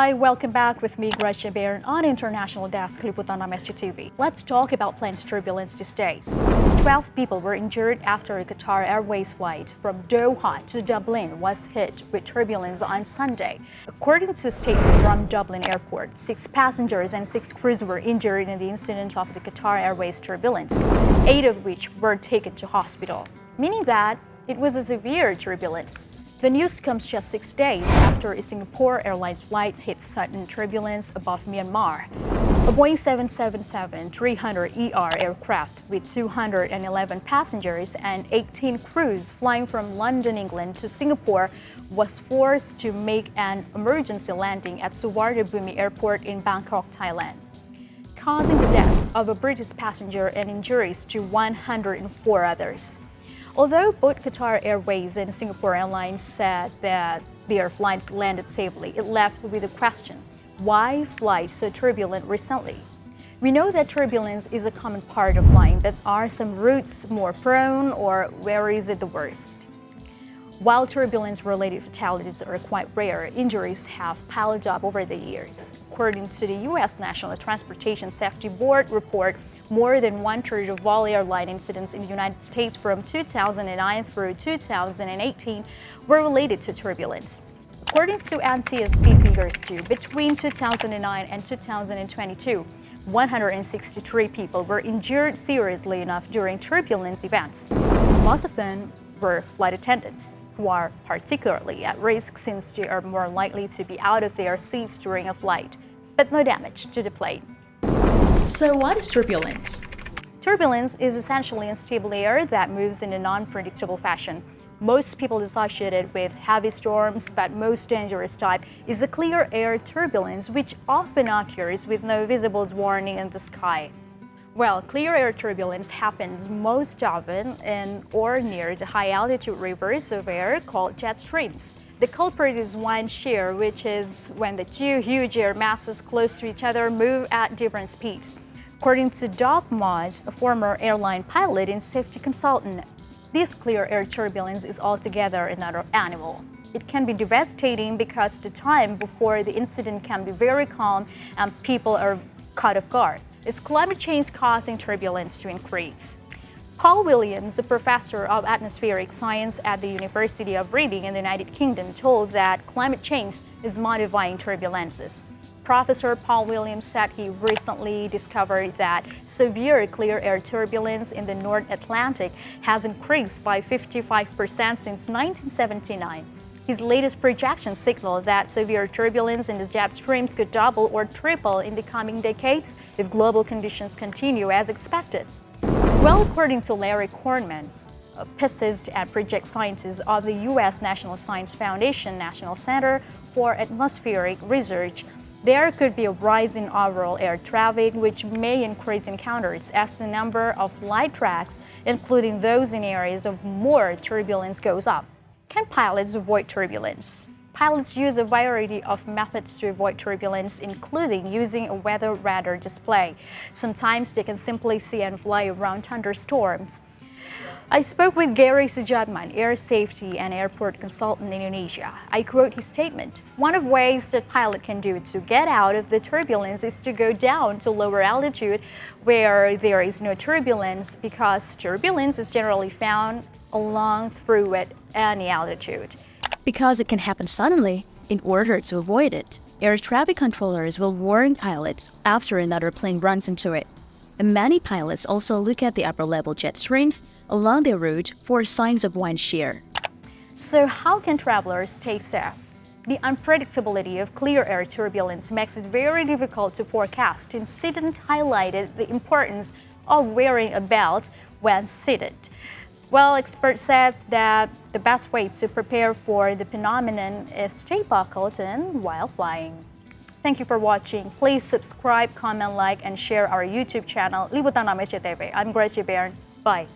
Hi, welcome back with me, Gracia Bairn, on International Desk, Liputan on SCTV. Let's talk about plane's turbulence these days. 12 people were injured after a Qatar Airways flight from Doha to Dublin was hit with turbulence on Sunday. According to a statement from Dublin Airport, 6 passengers and 6 crews were injured in the incident of the Qatar Airways turbulence, 8 of which were taken to hospital, meaning that it was a severe turbulence. The news comes just 6 days after a Singapore Airlines flight hit sudden turbulence above Myanmar. A Boeing 777-300ER aircraft with 211 passengers and 18 crews flying from London, England to Singapore was forced to make an emergency landing at Suvarnabhumi Airport in Bangkok, Thailand, causing the death of a British passenger and injuries to 104 others. Although both Qatar Airways and Singapore Airlines said that their flights landed safely, it left with a question: why fly so turbulent recently? We know that turbulence is a common part of flying, but are some routes more prone, or where is it the worst? While turbulence-related fatalities are quite rare, injuries have piled up over the years. According to the U.S. National Transportation Safety Board report, more than one-third of all airline incidents in the United States from 2009 through 2018 were related to turbulence. According to NTSB figures too, between 2009 and 2022, 163 people were injured seriously enough during turbulence events. Most of them were flight attendants, who are particularly at risk since they are more likely to be out of their seats during a flight, but no damage to the plane. So what is turbulence? Turbulence is essentially unstable air that moves in a non-predictable fashion. Most people associate it with heavy storms, but most dangerous type is the clear air turbulence, which often occurs with no visible warning in the sky. Well, clear air turbulence happens most often in or near the high-altitude rivers of air called jet streams. The culprit is wind shear, which is when the two huge air masses close to each other move at different speeds. According to Doug Moss, a former airline pilot and safety consultant, this clear air turbulence is altogether another animal. It can be devastating because the time before the incident can be very calm and people are caught off guard. Is climate change causing turbulence to increase? Paul Williams, a professor of atmospheric science at the University of Reading in the United Kingdom, told that climate change is modifying turbulences. Professor Paul Williams said he recently discovered that severe clear air turbulence in the North Atlantic has increased by 55% since 1979. His latest projections signal that severe turbulence in the jet streams could double or triple in the coming decades if global conditions continue as expected. Well, according to Larry Kornman, a physicist and project scientist of the U.S. National Science Foundation National Center for Atmospheric Research, there could be a rise in overall air traffic, which may increase encounters as the number of flight tracks, including those in areas of more turbulence, goes up. Can pilots avoid turbulence? Pilots use a variety of methods to avoid turbulence, including using a weather radar display. Sometimes they can simply see and fly around thunderstorms. I spoke with Gary Sujatman, air safety and airport consultant in Indonesia. I quote his statement: "One of the ways that pilot can do to get out of the turbulence is to go down to lower altitude where there is no turbulence, because turbulence is generally found along through at any altitude." Because it can happen suddenly. In order to avoid it, air traffic controllers will warn pilots after another plane runs into it. And many pilots also look at the upper-level jet streams along their route for signs of wind shear. So how can travelers stay safe? The unpredictability of clear air turbulence makes it very difficult to forecast. Incident highlighted the importance of wearing a belt when seated. Well, experts said that the best way to prepare for the phenomenon is stay buckled in while flying. Thank you for watching. Please subscribe, comment, like, and share our YouTube channel, Liputan on SCTV. I'm Gracia Bairn. Bye.